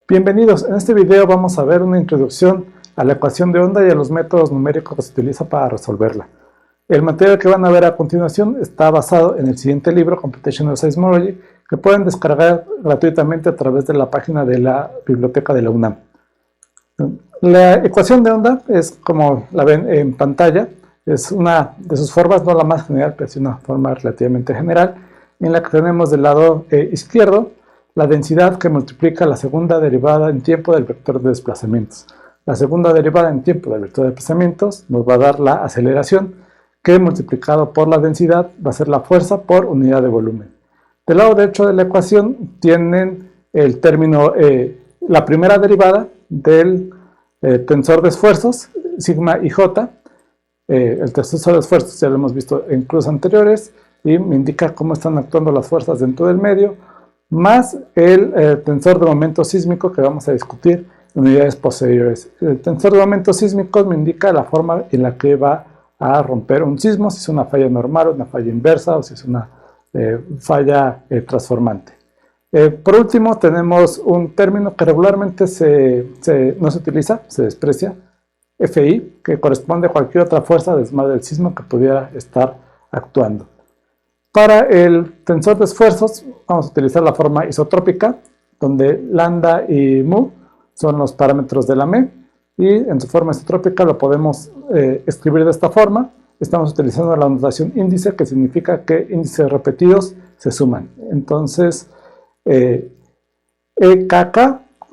Bienvenidos, en este video vamos a ver una introducción a la ecuación de onda y a los métodos numéricos que se utiliza para resolverla. El material que van a ver a continuación está basado en el siguiente libro, Computational Seismology, que pueden descargar gratuitamente a través de la página de la biblioteca de la UNAM. La ecuación de onda es, como la ven en pantalla, es una de sus formas, no la más general, pero es una forma relativamente general, en la que tenemos del lado izquierdo la densidad que multiplica la segunda derivada en tiempo del vector de desplazamientos. La segunda derivada en tiempo del vector de desplazamientos nos va a dar la aceleración, que multiplicado por la densidad va a ser la fuerza por unidad de volumen. Del lado derecho de la ecuación tienen el término, la primera derivada del tensor de esfuerzos, sigma y j. El tensor de esfuerzos ya lo hemos visto en clases anteriores y me indica cómo están actuando las fuerzas dentro del medio, más el tensor de momento sísmico que vamos a discutir en unidades posteriores. El tensor de momento sísmico me indica la forma en la que va a romper un sismo, si es una falla normal, una falla inversa o si es una falla transformante. Por último, tenemos un término que regularmente no se utiliza, se desprecia, FI, que corresponde a cualquier otra fuerza además del sismo que pudiera estar actuando. Para el tensor de esfuerzos vamos a utilizar la forma isotrópica, donde lambda y mu son los parámetros de la ME, y en su forma isotrópica lo podemos escribir de esta forma. Estamos utilizando la notación índice, que significa que índices repetidos se suman. Entonces, EKK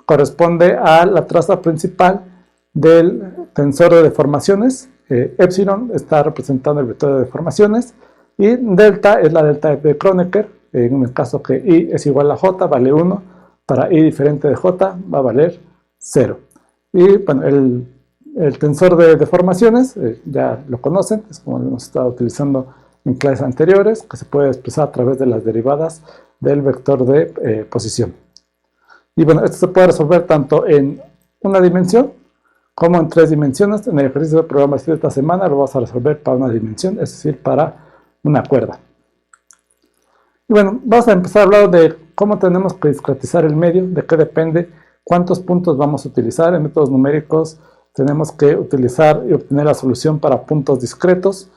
corresponde a la traza principal del tensor de deformaciones. Epsilon está representando el vector de deformaciones. Y delta es la delta de Kronecker, en el caso que I es igual a J, vale 1, para I diferente de J va a valer 0. Y bueno, el tensor de deformaciones, ya lo conocen, es como lo hemos estado utilizando en clases anteriores, que se puede expresar a través de las derivadas del vector de posición. Y bueno, esto se puede resolver tanto en una dimensión como en 3 dimensiones. En el ejercicio de programación de esta semana lo vamos a resolver para una dimensión, es decir, para una cuerda. Y bueno, vamos a empezar a hablar de cómo tenemos que discretizar el medio, de qué depende, cuántos puntos vamos a utilizar. En métodos numéricos tenemos que utilizar y obtener la solución para puntos discretos,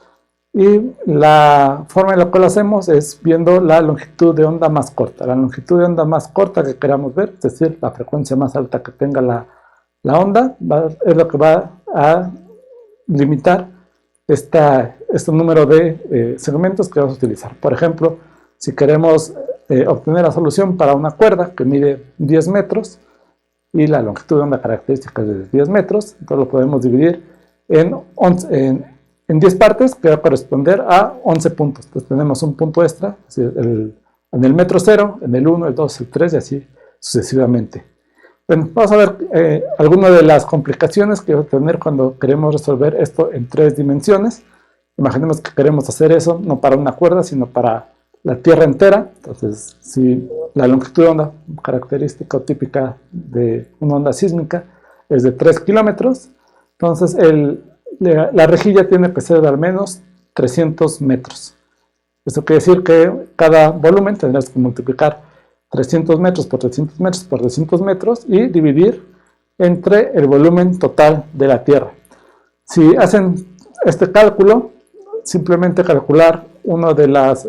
y la forma en la cual lo hacemos es viendo la longitud de onda más corta. La longitud de onda más corta que queramos ver, es decir, la frecuencia más alta que tenga la onda, es lo que va a limitar este número de segmentos que vamos a utilizar. Por ejemplo, si queremos obtener la solución para una cuerda que mide 10 metros y la longitud de onda característica es de 10 metros, entonces lo podemos dividir en 10 partes, que va a corresponder a 11 puntos. Entonces tenemos un punto extra, es decir, en el metro 0, en el 1, el 2, el 3 y así sucesivamente. Bueno, vamos a ver algunas de las complicaciones que vamos a tener cuando queremos resolver esto en 3 dimensiones. Imaginemos que queremos hacer eso no para una cuerda, sino para la Tierra entera. Entonces, si la longitud de onda característica o típica de una onda sísmica es de 3 kilómetros, entonces la rejilla tiene que ser de al menos 300 metros. Esto quiere decir que cada volumen tendrás que multiplicar 300 metros por 300 metros por 300 metros y dividir entre el volumen total de la Tierra. Si hacen este cálculo, simplemente calcular una de las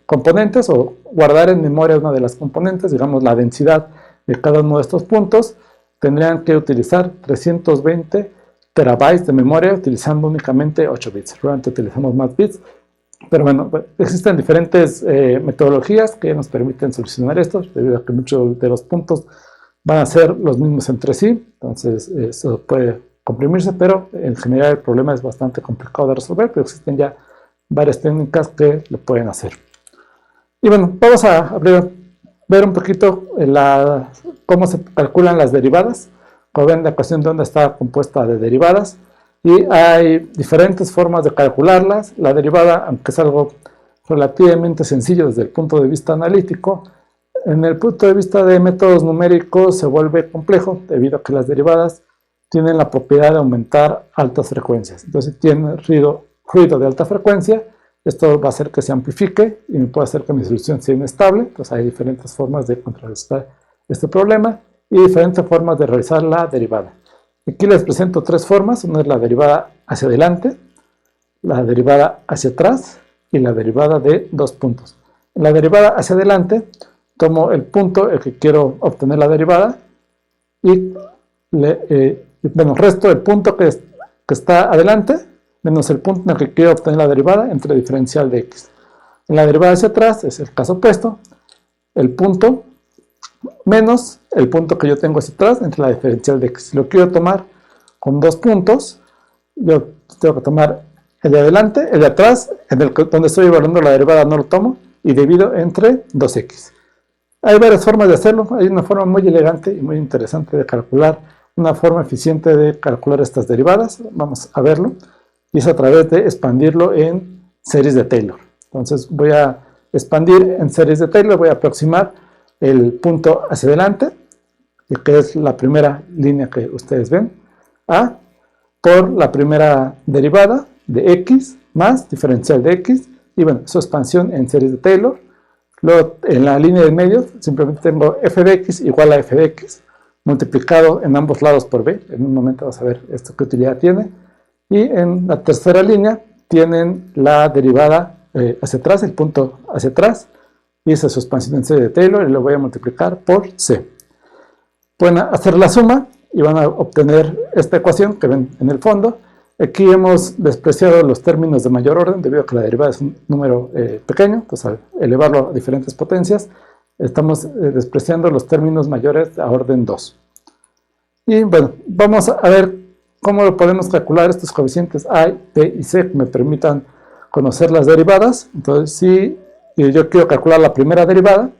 componentes o guardar en memoria una de las componentes, digamos la densidad de cada uno de estos puntos, tendrían que utilizar 320 terabytes de memoria utilizando únicamente 8 bits. Realmente utilizamos más bits. Pero bueno, existen diferentes metodologías que nos permiten solucionar esto, debido a que muchos de los puntos van a ser los mismos entre sí, entonces eso puede comprimirse, pero en general el problema es bastante complicado de resolver, pero existen ya varias técnicas que lo pueden hacer. Y bueno, vamos a ver un poquito cómo se calculan las derivadas. Como ven, la ecuación de onda está compuesta de derivadas, y hay diferentes formas de calcularlas. La derivada, aunque es algo relativamente sencillo desde el punto de vista analítico, en el punto de vista de métodos numéricos se vuelve complejo debido a que las derivadas tienen la propiedad de aumentar altas frecuencias. Entonces, si tiene ruido de alta frecuencia, esto va a hacer que se amplifique y puede hacer que mi solución sea inestable. Entonces, hay diferentes formas de contrarrestar este problema. y diferentes formas de realizar la derivada. Aquí les presento tres formas. Una es la derivada hacia adelante, la derivada hacia atrás y la derivada de dos puntos. En la derivada hacia adelante tomo el punto el que quiero obtener la derivada y resto el punto que está adelante menos el punto en el que quiero obtener la derivada entre diferencial de x. En la derivada hacia atrás es el caso opuesto, el punto menos el punto que yo tengo hacia atrás entre la diferencial de x. Si lo quiero tomar con dos puntos, yo tengo que tomar el de adelante, el de atrás, donde estoy evaluando la derivada no lo tomo, y divido entre 2x. Hay varias formas de hacerlo. Hay una forma muy elegante y muy interesante de calcular, una forma eficiente de calcular estas derivadas. Vamos a verlo. Y es a través de expandirlo en series de Taylor. Entonces voy a expandir en series de Taylor, voy a aproximar el punto hacia adelante, que es la primera línea que ustedes ven, por la primera derivada de x más diferencial de x, y bueno, su expansión en series de Taylor. Luego en la línea de medio simplemente tengo f de x igual a f de x multiplicado en ambos lados por b. En un momento vamos a ver esto qué utilidad tiene. Y en la tercera línea tienen la derivada hacia atrás, el punto hacia atrás, y esa es su expansión en serie de Taylor, y lo voy a multiplicar por c. Pueden hacer la suma y van a obtener esta ecuación que ven en el fondo. Aquí hemos despreciado los términos de mayor orden debido a que la derivada es un número pequeño, entonces al elevarlo a diferentes potencias estamos despreciando los términos mayores a orden 2. Y bueno, vamos a ver cómo podemos calcular estos coeficientes a, b y c que me permitan conocer las derivadas. Entonces, si yo quiero calcular la primera derivada,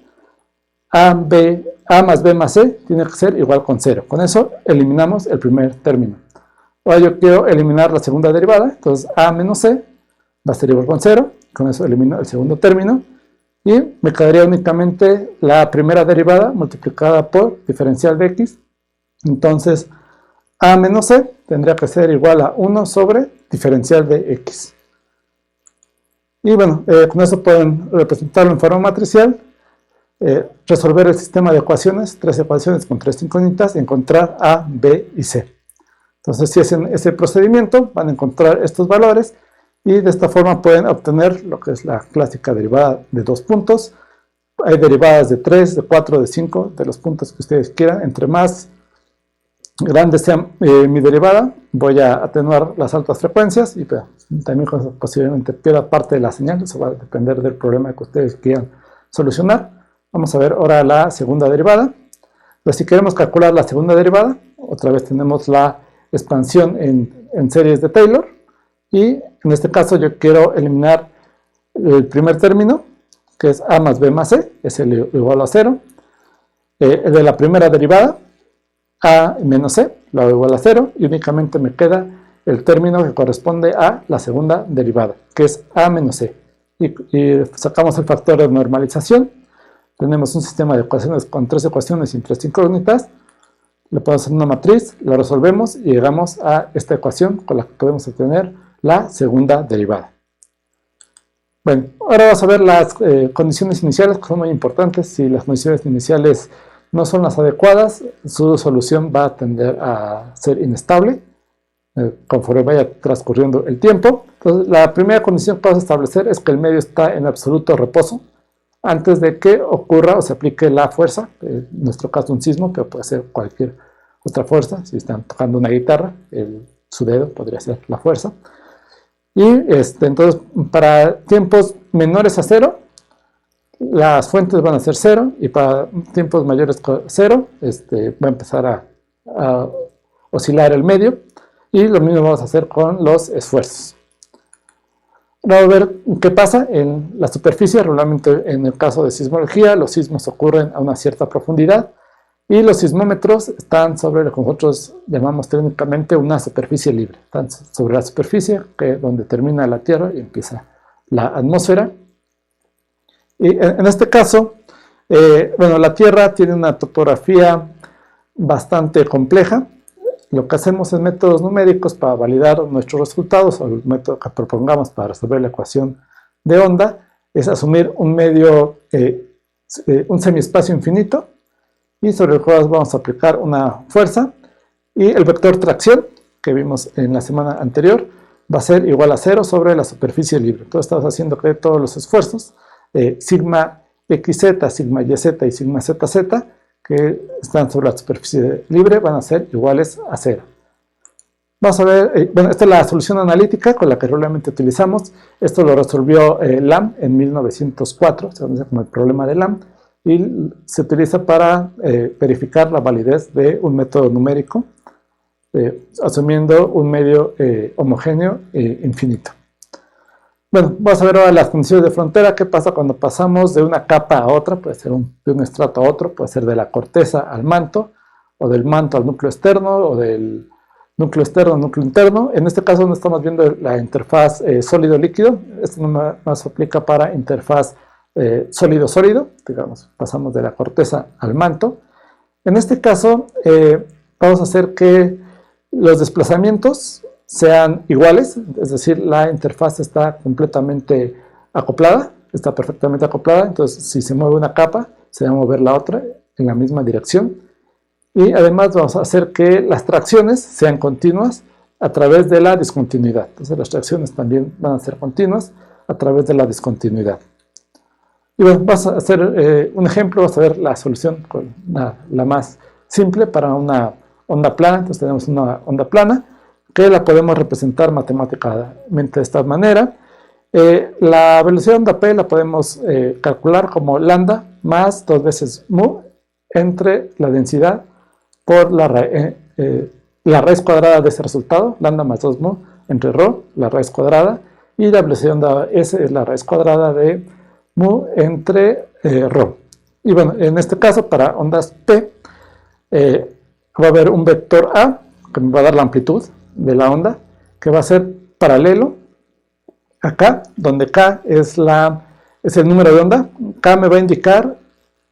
a más b más c tiene que ser igual con 0. Con eso eliminamos el primer término. Ahora yo quiero eliminar la segunda derivada, entonces a menos c va a ser igual con 0. Con eso elimino el segundo término. Y me quedaría únicamente la primera derivada multiplicada por diferencial de x. Entonces, a menos c tendría que ser igual a 1 sobre diferencial de x. Y bueno, con eso pueden representarlo en forma matricial, resolver el sistema de ecuaciones, tres ecuaciones con tres incógnitas, y encontrar a, b y c. Entonces, si hacen ese procedimiento, van a encontrar estos valores, y de esta forma pueden obtener lo que es la clásica derivada de dos puntos. Hay derivadas de 3, de 4, de 5, de los puntos que ustedes quieran. Entre más grande sea mi derivada, voy a atenuar las altas frecuencias y también posiblemente pierda parte de la señal. Eso va a depender del problema que ustedes quieran solucionar. Vamos a ver ahora la segunda derivada. Pues si queremos calcular la segunda derivada, otra vez tenemos la expansión en series de Taylor, y en este caso yo quiero eliminar el primer término, que es a más b más c, es el igual a 0. El de la primera derivada, a menos c, lo hago igual a 0, y únicamente me queda el término que corresponde a la segunda derivada, que es a menos c. Y sacamos el factor de normalización. Tenemos un sistema de ecuaciones con tres ecuaciones y tres incógnitas. Le podemos hacer una matriz, la resolvemos y llegamos a esta ecuación con la que podemos obtener la segunda derivada. Bueno, ahora vamos a ver las condiciones iniciales, que son muy importantes. Si las condiciones iniciales no son las adecuadas, su solución va a tender a ser inestable conforme vaya transcurriendo el tiempo. Entonces, la primera condición que vamos a establecer es que el medio está en absoluto reposo antes de que ocurra o se aplique la fuerza, en nuestro caso un sismo, pero puede ser cualquier otra fuerza. Si están tocando una guitarra, su dedo podría ser la fuerza. Y entonces, para tiempos menores a 0, las fuentes van a ser 0, y para tiempos mayores a 0, va a empezar a oscilar el medio, y lo mismo vamos a hacer con los esfuerzos. Vamos a ver qué pasa en la superficie. Regularmente en el caso de sismología, los sismos ocurren a una cierta profundidad, y los sismómetros están sobre lo que nosotros llamamos técnicamente una superficie libre. Están sobre la superficie, donde termina la Tierra y empieza la atmósfera. Y en este caso, bueno, la Tierra tiene una topografía bastante compleja. Lo que hacemos en métodos numéricos para validar nuestros resultados, o el método que propongamos para resolver la ecuación de onda, es asumir un medio, un semiespacio infinito, y sobre el cual vamos a aplicar una fuerza, y el vector tracción que vimos en la semana anterior va a ser igual a 0 sobre la superficie libre. Entonces estamos haciendo que todos los esfuerzos, sigma xz, sigma yz y sigma zz, que están sobre la superficie libre, van a ser iguales a 0. Vamos a ver, bueno, esta es la solución analítica con la que regularmente utilizamos. Esto lo resolvió Lamb en 1904, se conoce como el problema de Lamb, y se utiliza para verificar la validez de un método numérico, asumiendo un medio homogéneo e infinito. Bueno, vamos a ver ahora las condiciones de frontera. ¿Qué pasa cuando pasamos de una capa a otra? Puede ser de un estrato a otro, puede ser de la corteza al manto, o del manto al núcleo externo, o del núcleo externo al núcleo interno. En este caso no estamos viendo la interfaz sólido-líquido. Esto no más aplica para interfaz sólido-sólido. Digamos, pasamos de la corteza al manto. En este caso, vamos a hacer que los desplazamientos sean iguales, es decir, la interfaz está completamente acoplada, está perfectamente acoplada. Entonces si se mueve una capa, se va a mover la otra en la misma dirección, y además vamos a hacer que las tracciones sean continuas a través de la discontinuidad. Entonces las tracciones también van a ser continuas a través de la discontinuidad. Y bueno, vamos a hacer un ejemplo, vamos a ver la solución con la más simple para una onda plana. Entonces tenemos una onda plana que la podemos representar matemáticamente de esta manera. La velocidad de onda P la podemos calcular como lambda más 2 veces mu entre la densidad por la raíz cuadrada de ese resultado, lambda más 2 mu entre rho, la raíz cuadrada, y la velocidad de onda S es la raíz cuadrada de mu entre rho. Y bueno, en este caso para ondas P va a haber un vector A que me va a dar la amplitud de la onda, que va a ser paralelo a K, donde K es el número de onda. K me va a indicar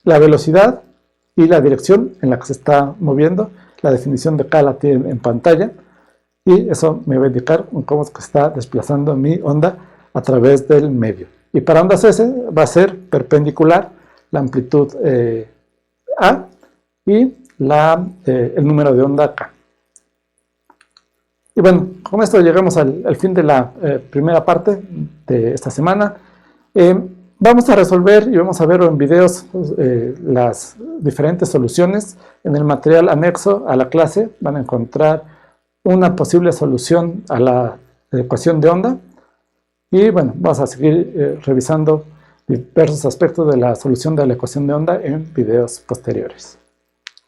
la velocidad y la dirección en la que se está moviendo. La definición de K la tienen en pantalla, y eso me va a indicar cómo es que está desplazando mi onda a través del medio. Y para ondas S va a ser perpendicular la amplitud A y el número de onda K. Y bueno, con esto llegamos al fin de la primera parte de esta semana. Vamos a resolver y vamos a ver en videos las diferentes soluciones. En el material anexo a la clase van a encontrar una posible solución a la ecuación de onda. Y bueno, vamos a seguir revisando diversos aspectos de la solución de la ecuación de onda en videos posteriores.